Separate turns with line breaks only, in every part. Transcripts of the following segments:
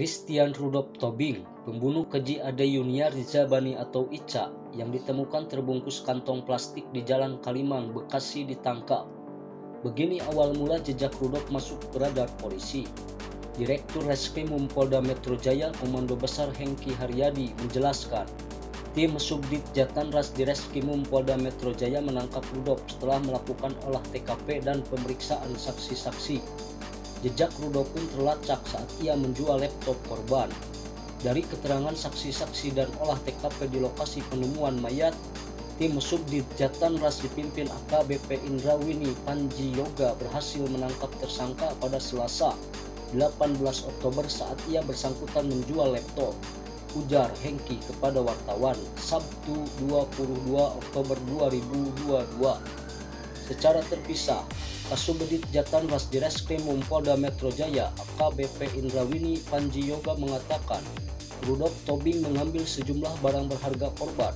Christian Rudolph Tobing, pembunuh keji Ade Yunia Rizabani atau Ica, yang ditemukan terbungkus kantong plastik di Jalan Kalimang, Bekasi ditangkap. Begini awal mula jejak Rudolph masuk ke radar polisi. Direktur Reskrimum Polda Metro Jaya Komando Besar Hengki Haryadi menjelaskan, tim Subdit Jatanras di Reskrimum Polda Metro Jaya menangkap Rudolph setelah melakukan olah TKP dan pemeriksaan saksi-saksi. Jejak Rudolph pun terlacak saat ia menjual laptop korban. Dari keterangan saksi-saksi dan olah TKP di lokasi penemuan mayat, tim Subdit Jatanras dipimpin AKBP Indrawini Panji Yoga berhasil menangkap tersangka pada Selasa 18 Oktober saat ia bersangkutan menjual laptop, ujar Hengki kepada wartawan Sabtu 22 Oktober 2022. Secara terpisah, Kasubdit Jatanras di Reskrimum Polda Metro Jaya AKBP Indrawini Panji Yoga mengatakan Rudolph Tobing mengambil sejumlah barang berharga korban.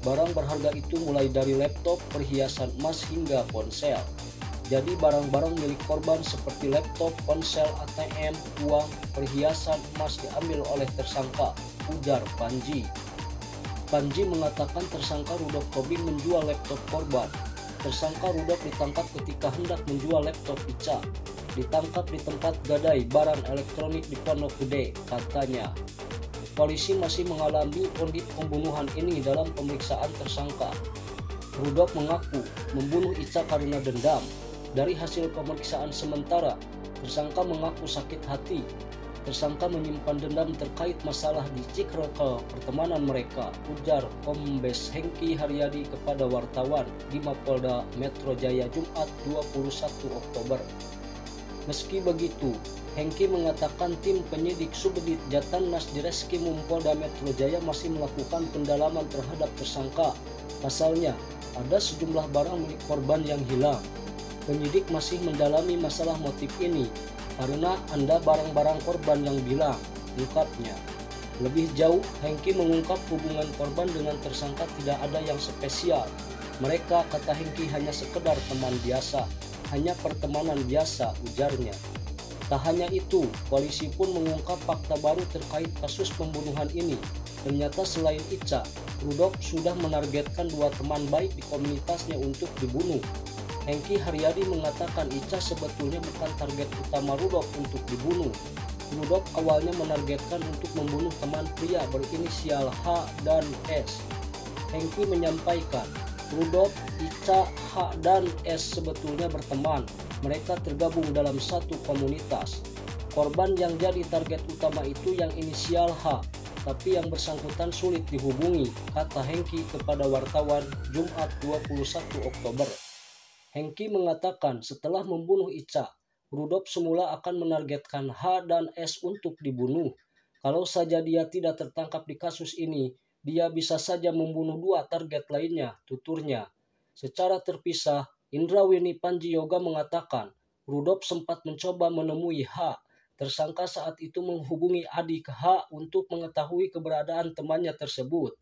Barang berharga itu mulai dari laptop, perhiasan emas hingga ponsel. Jadi barang-barang milik korban seperti laptop, ponsel, ATM, uang, perhiasan emas diambil oleh tersangka, ujar Panji. Panji mengatakan tersangka Rudolph Tobing menjual laptop korban. Tersangka Rudolph ditangkap ketika hendak menjual laptop Ica. Ditangkap di tempat gadai barang elektronik di Pondok Gede, katanya. Polisi masih mengalami kondisi pembunuhan ini dalam pemeriksaan tersangka. Rudolph mengaku membunuh Ica karena dendam. Dari hasil pemeriksaan sementara, tersangka mengaku sakit hati. Tersangka menyimpan dendam terkait masalah di circle pertemanan mereka, ujar Kombes Hengki Haryadi kepada wartawan di Mapolda Metro Jaya Jumat 21 Oktober. Meski begitu, Hengki mengatakan tim penyidik Subdit Jatanras di Reskrimum Polda Metro Jaya masih melakukan pendalaman terhadap tersangka. Pasalnya, ada sejumlah barang milik korban yang hilang. Penyidik masih mendalami masalah motif ini karena ada barang-barang korban yang bilang, ungkapnya. Lebih jauh, Hengki mengungkap hubungan korban dengan tersangka tidak ada yang spesial. Mereka, kata Hengki, hanya sekedar teman biasa, hanya pertemanan biasa, ujarnya. Tak hanya itu, polisi pun mengungkap fakta baru terkait kasus pembunuhan ini. Ternyata selain Ica, Rudolph sudah menargetkan dua teman baik di komunitasnya untuk dibunuh. Hengki Haryadi mengatakan Ica sebetulnya bukan target utama Rudolph untuk dibunuh. Rudolph awalnya menargetkan untuk membunuh teman pria berinisial H dan S. Hengki menyampaikan, Rudolph, Ica, H dan S sebetulnya berteman. Mereka tergabung dalam satu komunitas. Korban yang jadi target utama itu yang inisial H, tapi yang bersangkutan sulit dihubungi, kata Hengki kepada wartawan Jumat 21 Oktober. Hengki mengatakan setelah membunuh Ica, Rudolph semula akan menargetkan H dan S untuk dibunuh. Kalau saja dia tidak tertangkap di kasus ini, dia bisa saja membunuh dua target lainnya, tuturnya. Secara terpisah, Indrawini Panji Yoga mengatakan Rudolph sempat mencoba menemui H. Tersangka saat itu menghubungi adik H untuk mengetahui keberadaan temannya tersebut.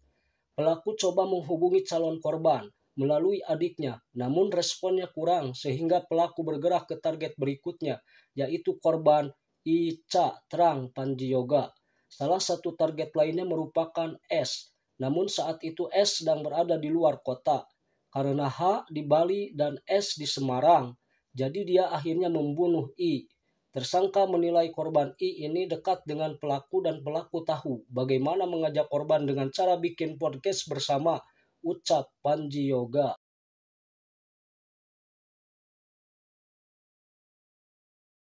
Pelaku coba menghubungi calon korban melalui adiknya, namun responnya kurang sehingga pelaku bergerak ke target berikutnya, yaitu korban Ica, terang Panji Yoga. Salah satu target lainnya merupakan S, namun saat itu S sedang berada di luar kota. Karena H di Bali dan S di Semarang, jadi dia akhirnya membunuh I. Tersangka menilai korban I ini dekat dengan pelaku dan pelaku tahu bagaimana mengajak korban dengan cara bikin podcast bersama, ucap Panji Yoga.